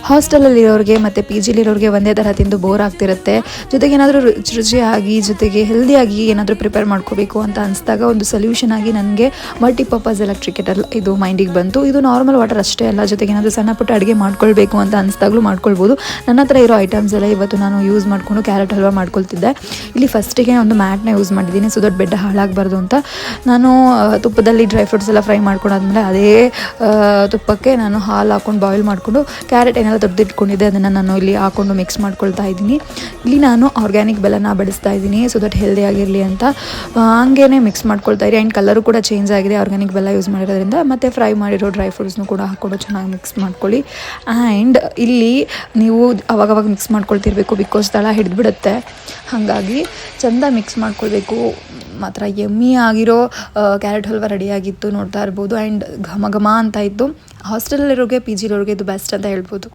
ಹಾಸ್ಟೆಲಲ್ಲಿರೋರಿಗೆ ಮತ್ತು ಪಿ ಜಿಲಿರೋರಿಗೆ ಒಂದೇ ಥರ ತಿಂದು ಬೋರ್ ಆಗ್ತಿರುತ್ತೆ. ಜೊತೆಗೆ ಏನಾದರೂ ರುಚಿಯಾಗಿ ಜೊತೆಗೆ ಹೆಲ್ದಿಯಾಗಿ ಏನಾದರೂ ಪ್ರಿಪೇರ್ ಮಾಡ್ಕೋಬೇಕು ಅಂತ ಅನಿಸಿದಾಗ ಒಂದು ಸೊಲ್ಯೂಷನ್ ಆಗಿ ನನಗೆ ಮಲ್ಟಿಪರ್ಪಸ್ ಎಲೆಕ್ಟ್ರಿಕ್ ಕೆಟಲ್ ಇದು ಮೈಂಡಿಗೆ ಬಂತು. ಇದು ನಾರ್ಮಲ್ ವಾಟರ್ ಅಷ್ಟೇ ಅಲ್ಲ, ಜೊತೆಗೆ ಏನಾದರೂ ಸಣ್ಣ ಪುಟ್ಟ ಅಡುಗೆ ಮಾಡ್ಕೊಳ್ಬೇಕು ಅಂತ ಅನಿಸ್ದಾಗಲೂ ಮಾಡ್ಕೊಳ್ಬೋದು. ನನ್ನ ಹತ್ರ ಇರೋ ಐಟಮ್ಸ್ ಎಲ್ಲ ಇವತ್ತು ನಾನು ಯೂಸ್ ಮಾಡಿಕೊಂಡು ಕ್ಯಾರೆಟ್ ಹಲ್ವಾ ಮಾಡ್ಕೊಳ್ತಿದ್ದೆ. ಇಲ್ಲಿ ಫಸ್ಟಿಗೆ ಒಂದು ಮ್ಯಾಟ್ನ ಯೂಸ್ ಮಾಡಿದ್ದೀನಿ, ಸೊ ದೊಡ್ಡ ಬೆಡ್ಡ ಹಾಳಾಗಬಾರ್ದು ಅಂತ. ನಾನು ತುಪ್ಪದಲ್ಲಿ ಡ್ರೈ ಫ್ರೂಟ್ಸ್ ಎಲ್ಲ ಫ್ರೈ ಮಾಡ್ಕೊಂಡಾದ್ಮೇಲೆ ಅದೇ ತುಪ್ಪಕ್ಕೆ ನಾನು ಹಾಲು ಹಾಕ್ಕೊಂಡು ಬಾಯ್ಲ್ ಮಾಡಿಕೊಂಡು ಕ್ಯಾರೆಟ್ ಏನೆಲ್ಲ ತೆಗೆದಿಟ್ಕೊಂಡಿದ್ದೆ ಅದನ್ನು ನಾನು ಇಲ್ಲಿ ಹಾಕ್ಕೊಂಡು ಮಿಕ್ಸ್ ಮಾಡ್ಕೊಳ್ತಾ ಇದ್ದೀನಿ. ಇಲ್ಲಿ ನಾನು ಆರ್ಗ್ಯಾನಿಕ್ ಬೆಲ್ಲನ ಬಡಿಸ್ತಾ ಇದ್ದೀನಿ, ಸೊ ದಟ್ ಹೆಲ್ದಿ ಆಗಿರಲಿ ಅಂತ. ಹಂಗೇ ಮಿಕ್ಸ್ ಮಾಡ್ಕೊಳ್ತಾ ಇರಿ. ಆ್ಯಂಡ್ ಕಲರು ಕೂಡ ಚೇಂಜ್ ಆಗಿದೆ ಆರ್ಗ್ಯಾನಿಕ್ ಬೆಲ್ಲ ಯೂಸ್ ಮಾಡಿರೋದ್ರಿಂದ. ಮತ್ತು ಫ್ರೈ ಮಾಡಿರೋ ಡ್ರೈ ಫ್ರೂಟ್ಸ್ನು ಕೂಡ ಹಾಕ್ಕೊಂಡು ಚೆನ್ನಾಗಿ ಮಿಕ್ಸ್ ಮಾಡ್ಕೊಳ್ಳಿ. ಆ್ಯಂಡ್ ಇಲ್ಲಿ ನೀವು ಅವಾಗವಾಗ ಮಿಕ್ಸ್ ಮಾಡ್ಕೊಳ್ತಿರ್ಬೇಕು, ಬಿಕಾಸ್ ತಳ ಹಿಡಿದ್ಬಿಡುತ್ತೆ. ಹಾಗಾಗಿ ಚೆಂದ ಮಿಕ್ಸ್ ಮಾಡ್ಕೊಳ್ಬೇಕು. ಮಾತ್ರ ಯಮ್ಮಿ ಆಗಿರೋ ಕ್ಯಾರೆಟ್ ಹಲ್ವಾ ರೆಡಿಯಾಗಿತ್ತು, ನೋಡ್ತಾ ಇರ್ಬೋದು. ಆ್ಯಂಡ್ ಘಮ ಘಮ ಅಂತ ಇತ್ತು. ಹಾಸ್ಟೆಲಲ್ಲಿರೋರಿಗೆ ಪಿ ಜಿಲಿರೋರಿಗೆ ಇದು ಬೆಸ್ಟ್ ಅಂತ ಹೇಳ್ಬೋದು.